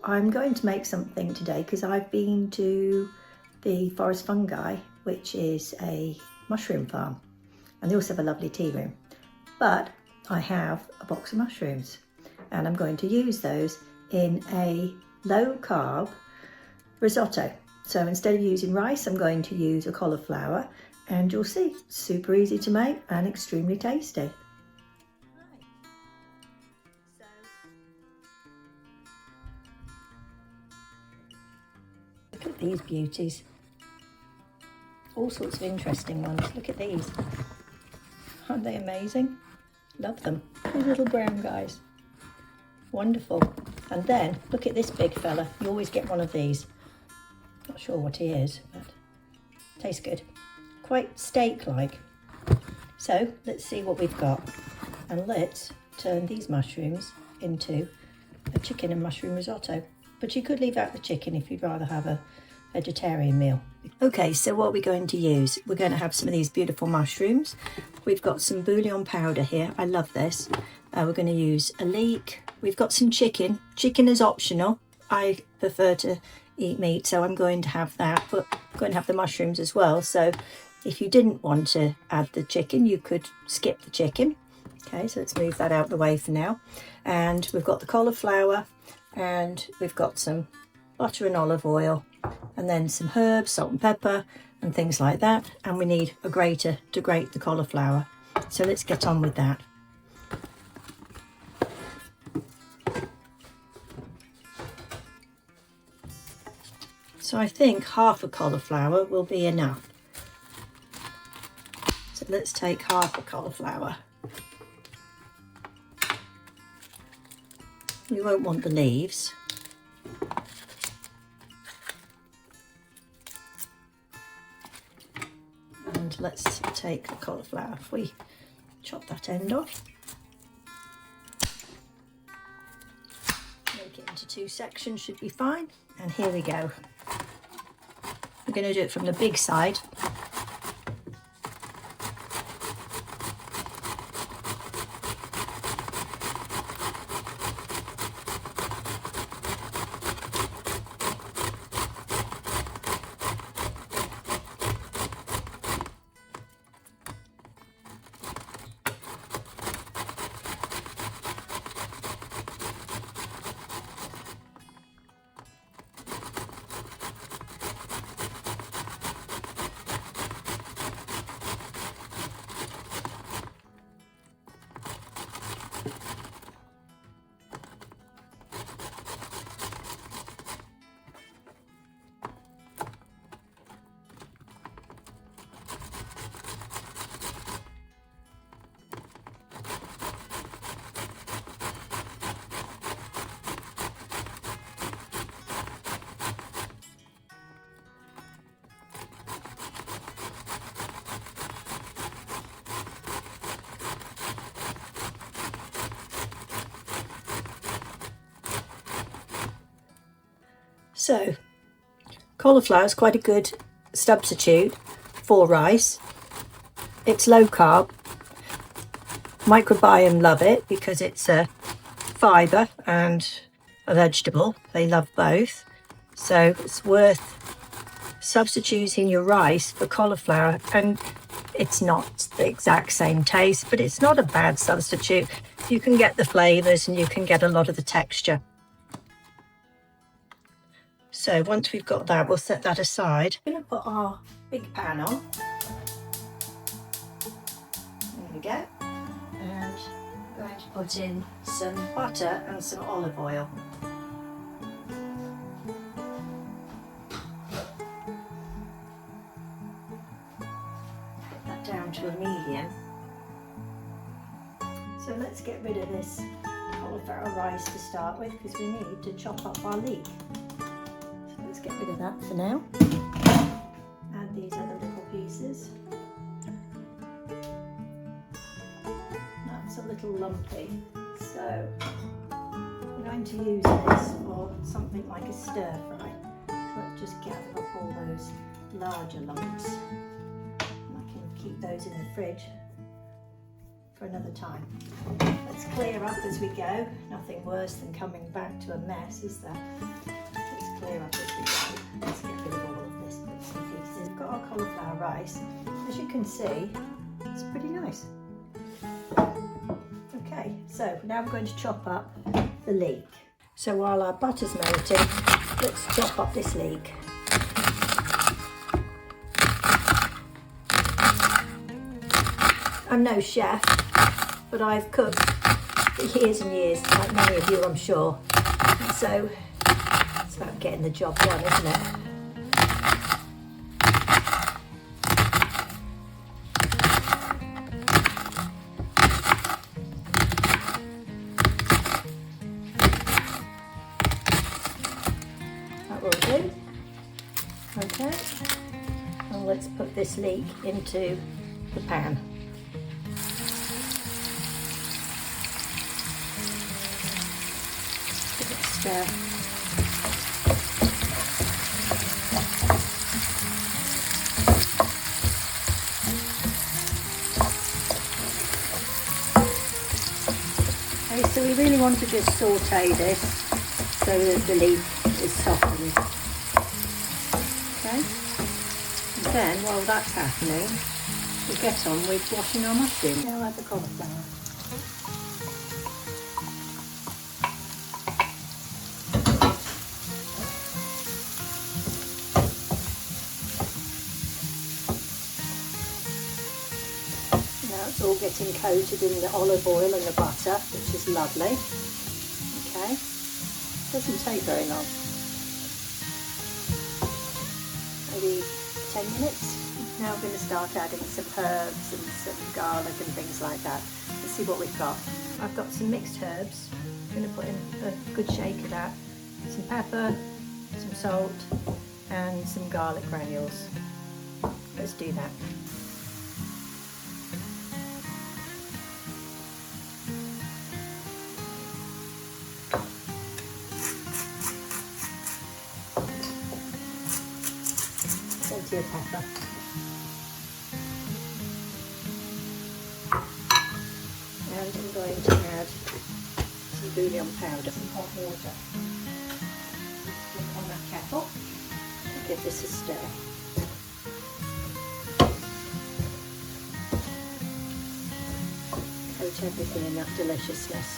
I'm going to make something today because I've been to the Forest Fungi, which is a mushroom farm, and they also have a lovely tea room. But I have a box of mushrooms and I'm going to use those in a low carb risotto. So instead of using rice, I'm going to use a cauliflower, and you'll see, super easy to make and extremely tasty. Look at these beauties. All sorts of interesting ones. Look at these. Aren't they amazing? Love them. These little brown guys. Wonderful. And then look at this big fella. You always get one of these. Not sure what he is, but tastes good. Quite steak-like. So let's see what we've got. And let's turn these mushrooms into a chicken and mushroom risotto. But you could leave out the chicken if you'd rather have a vegetarian meal. Okay, so what are we going to use? We're going to have some of these beautiful mushrooms. We've got some bouillon powder here. I love this. We're going to use a leek. We've got some chicken. Chicken is optional. I prefer to eat meat, so I'm going to have that, but I'm going to have the mushrooms as well. So if you didn't want to add the chicken, you could skip the chicken. Okay, so let's move that out of the way for now. And we've got the cauliflower, and we've got some butter and olive oil, and then some herbs, salt and pepper, and things like that. And we need a grater to grate the cauliflower. So let's get on with that. So I think half a cauliflower will be enough. So let's take half a cauliflower. We won't want the leaves. And let's take the cauliflower. If we chop that end off. Make it into 2 sections, should be fine. And here we go. We're going to do it from the big side. So, cauliflower is quite a good substitute for rice. It's low carb. Microbiome love it because it's a fibre and a vegetable. They love both. So it's worth substituting your rice for cauliflower, and it's not the exact same taste, but it's not a bad substitute. You can get the flavours and you can get a lot of the texture. So once we've got that, we'll set that aside. We're going to put our big pan on. There we go. And I'm going to put in some butter and some olive oil. Put that down to a medium. So let's get rid of this cauliflower rice to start with, because we need to chop up our leek. Let's get rid of that for now. Add these other little pieces. That's a little lumpy, so I'm going to use this for something like a stir fry. So let's just gather up all those larger lumps. And I can keep those in the fridge for another time. Let's clear up as we go. Nothing worse than coming back to a mess, is there? Let's clear up as we go. Let's get rid of all of this bits and pieces. We've got our cauliflower rice. As you can see, it's pretty nice. Okay, so now we're going to chop up the leek. So while our butter's melting, let's chop up this leek. I'm no chef, but I've cooked for years and years, like many of you I'm sure. So it's about getting the job done, isn't it? That will do. Okay, and let's put this leek into the pan. Stir. Okay, so we really want to just saute this so that the leek is softened. Okay, and then while that's happening, we'll get on with washing our mushrooms. Now I'll add the cauliflower. It's all getting coated in the olive oil and the butter, which is lovely. Okay, doesn't take very long, maybe 10 minutes. Now we're going to start adding some herbs and some garlic and things like that. Let's see what we've got. I've got some mixed herbs. I'm going to put in a good shake of that. Some pepper, some salt and some garlic granules. Let's do that. Plenty of pepper. And I'm going to add some bouillon powder, some hot water. Put on that kettle and give this a stir. Coat everything in that deliciousness.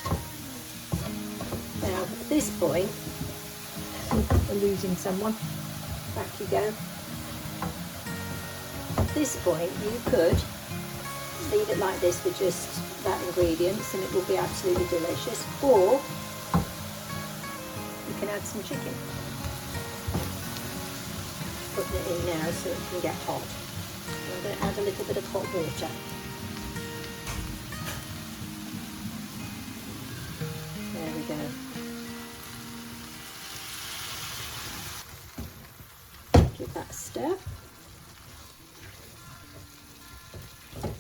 Now at this point, we're losing someone. Back you go. At this point you could leave it like this with just that ingredients and it will be absolutely delicious, or you can add some chicken. Putting it in now so it can get hot. I'm going to add a little bit of hot water. There we go. Give that a stir.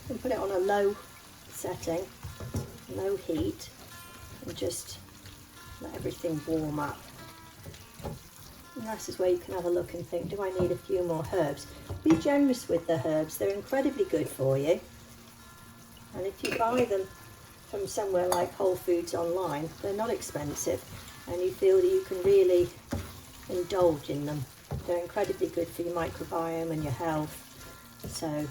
And put it on a low setting, low heat, and just let everything warm up. And this is where you can have a look and think, do I need a few more herbs? Be generous with the herbs, they're incredibly good for you. And if you buy them from somewhere like Whole Foods online, they're not expensive and you feel that you can really indulge in them. They're incredibly good for your microbiome and your health, so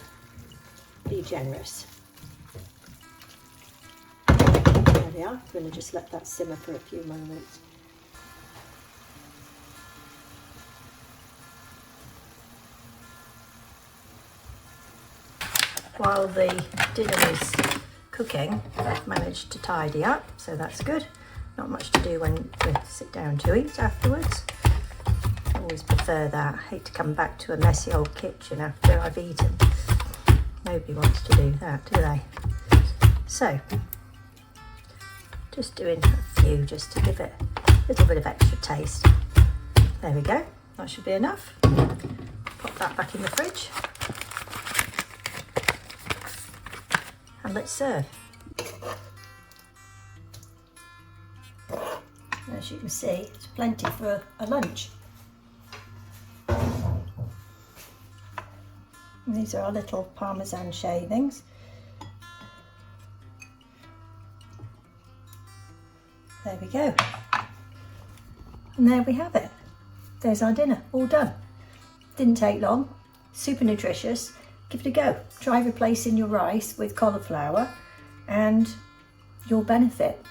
be generous. There we are. I'm going to just let that simmer for a few moments. While the dinner is cooking, I've managed to tidy up, so that's good. Not much to do when we sit down to eat afterwards. I always prefer that. I hate to come back to a messy old kitchen after I've eaten. Nobody wants to do that, do they? So, just doing a few just to give it a little bit of extra taste. There we go, that should be enough. Pop that back in the fridge. And let's serve. As you can see, it's plenty for a lunch. And these are our little parmesan shavings. There we go. And there we have it. There's our dinner, all done. Didn't take long, super nutritious. Give it a go. Try replacing your rice with cauliflower and you'll benefit.